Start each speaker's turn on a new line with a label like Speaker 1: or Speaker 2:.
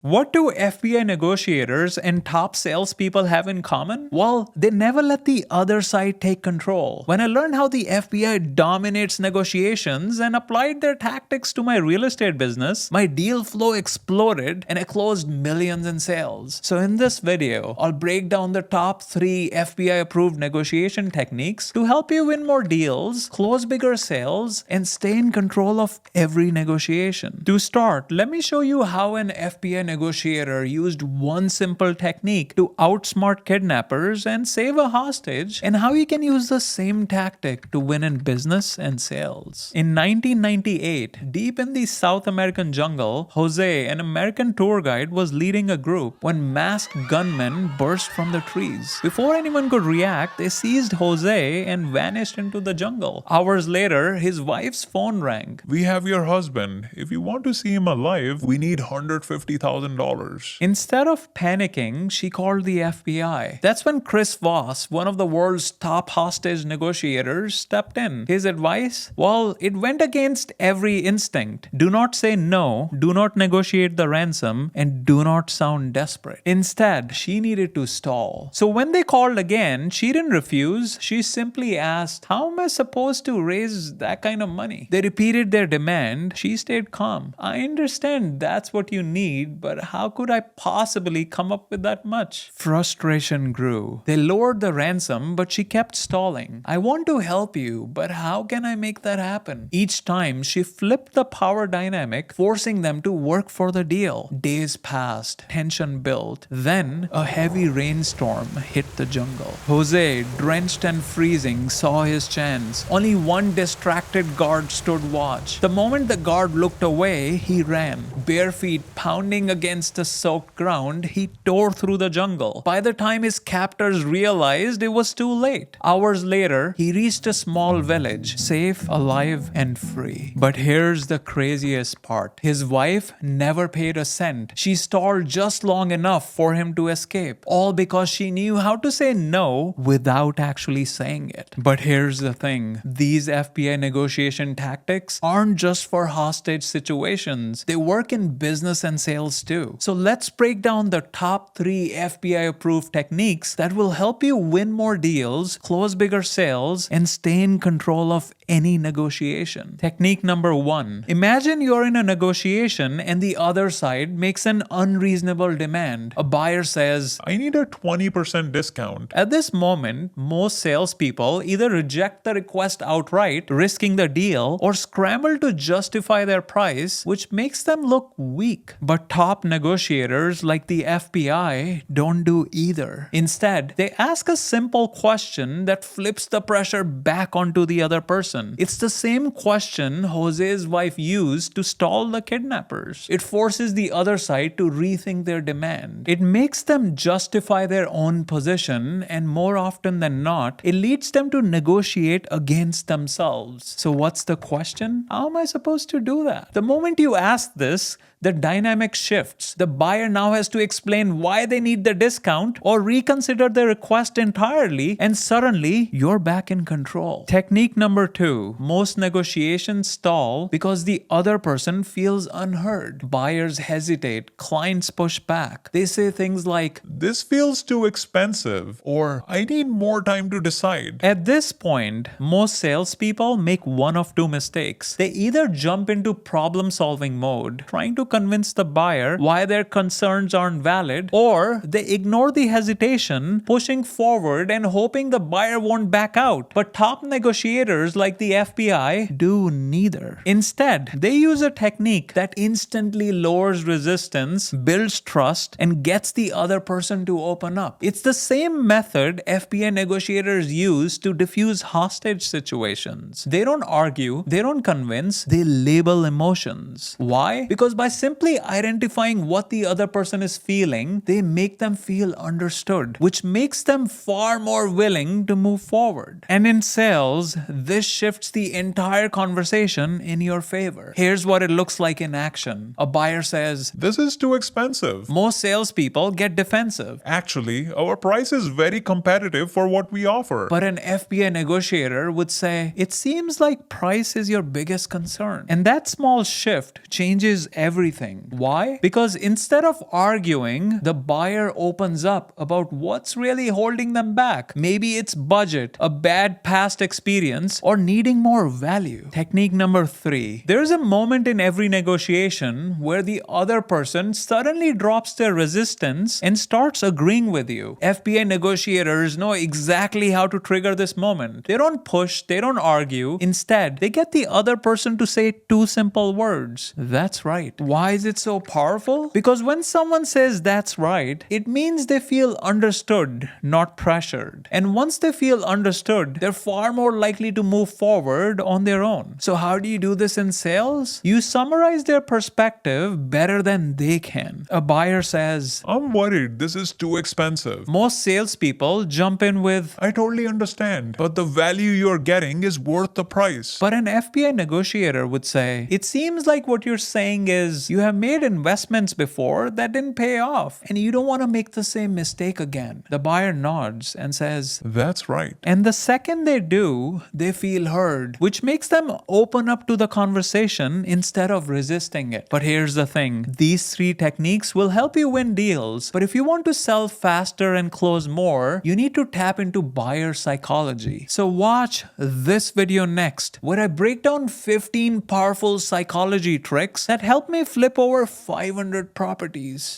Speaker 1: What do FBI negotiators and top salespeople have in common? Well, they never let the other side take control. When I learned how the FBI dominates negotiations and applied their tactics to my real estate business, my deal flow exploded and I closed millions in sales. So in this video, I'll break down the top 3 FBI-approved negotiation techniques to help you win more deals, close bigger sales, and stay in control of every negotiation. To start, let me show you how an FBI negotiator used one simple technique to outsmart kidnappers and save a hostage, and how you can use the same tactic to win in business and sales. In 1998, deep in the South American jungle, Jose, an American tour guide, was leading a group when masked gunmen burst from the trees. Before anyone could react, they seized Jose and vanished into the jungle. Hours later, his wife's phone rang.
Speaker 2: "We have your husband. If you want to see him alive, we need $150,000.
Speaker 1: Instead of panicking, she called the FBI. That's when Chris Voss, one of the world's top hostage negotiators, stepped in. His advice? Well, it went against every instinct. Do not say no, do not negotiate the ransom, and do not sound desperate. Instead, she needed to stall. So when they called again, she didn't refuse. She simply asked, "How am I supposed to raise that kind of money?" They repeated their demand. She stayed calm. "I understand that's what you need, but how could I possibly come up with that much?" Frustration grew. They lowered the ransom, but she kept stalling. "I want to help you, but how can I make that happen?" Each time, she flipped the power dynamic, forcing them to work for the deal. Days passed. Tension built. Then, a heavy rainstorm hit the jungle. Jose, drenched and freezing, saw his chance. Only one distracted guard stood watch. The moment the guard looked away, he ran. Bare feet pounding against the soaked ground, he tore through the jungle. By the time his captors realized, it was too late. Hours later, he reached a small village, safe, alive, and free. But here's the craziest part. His wife never paid a cent. She stalled just long enough for him to escape, all because she knew how to say no without actually saying it. But here's the thing. These FBI negotiation tactics aren't just for hostage situations. They work in business and sales too. So let's break down the top 3 FBI-approved techniques that will help you win more deals, close bigger sales, and stay in control of any negotiation. Technique number 1. Imagine you're in a negotiation and the other side makes an unreasonable demand. A buyer says,
Speaker 2: "I need a 20% discount."
Speaker 1: At this moment, most salespeople either reject the request outright, risking the deal, or scramble to justify their price, which makes them look weak. But top negotiators like the FBI don't do either. Instead, they ask a simple question that flips the pressure back onto the other person. It's the same question Jose's wife used to stall the kidnappers. It forces the other side to rethink their demand. It makes them justify their own position, and more often than not, it leads them to negotiate against themselves. So what's the question? How am I supposed to do that? The moment you ask this, the dynamic shifts. The buyer now has to explain why they need the discount or reconsider their request entirely, and suddenly you're back in control. Technique number 2. Most negotiations stall because the other person feels unheard. Buyers hesitate, clients push back. They say things like,
Speaker 2: "This feels too expensive," or "I need more time to decide."
Speaker 1: At this point, most salespeople make one of 2 mistakes. They either jump into problem-solving mode, trying to convince the buyer why their concerns aren't valid, or they ignore the hesitation, pushing forward and hoping the buyer won't back out. But top negotiators like the FBI do neither. Instead, they use a technique that instantly lowers resistance, builds trust, and gets the other person to open up. It's the same method FBI negotiators use to diffuse hostage situations. They don't argue, they don't convince, they label emotions. Why? Because by simply identifying what the other person is feeling, they make them feel understood, which makes them far more willing to move forward. And in sales, this shifts the entire conversation in your favor. Here's what it looks like in action. A buyer says,
Speaker 2: "This is too expensive."
Speaker 1: Most salespeople get defensive.
Speaker 2: "Actually, our price is very competitive for what we offer."
Speaker 1: But an FBI negotiator would say, "It seems like price is your biggest concern." And that small shift changes everything. everything. Why? Because instead of arguing, the buyer opens up about what's really holding them back. Maybe it's budget, a bad past experience, or needing more value. Technique number 3. There's a moment in every negotiation where the other person suddenly drops their resistance and starts agreeing with you. FBI negotiators know exactly how to trigger this moment. They don't push, they don't argue. Instead, they get the other person to say 2 simple words. That's right. Why is it so powerful? Because when someone says that's right, it means they feel understood, not pressured. And once they feel understood, they're far more likely to move forward on their own. So how do you do this in sales? You summarize their perspective better than they can. A buyer says,
Speaker 2: I'm worried this is too expensive.
Speaker 1: most salespeople jump in with,
Speaker 2: I totally understand, but the value you're getting is worth the price.
Speaker 1: but an FBI negotiator would say, it seems like what you're saying is you have made investments before that didn't pay off, and you don't want to make the same mistake again. The buyer nods and says,
Speaker 2: That's right.
Speaker 1: and the second they do, they feel heard, which makes them open up to the conversation instead of resisting it. But here's the thing, these 3 techniques will help you win deals, but if you want to sell faster and close more, you need to tap into buyer psychology. So watch this video next, where I break down 15 powerful psychology tricks that help me flip over 500 properties.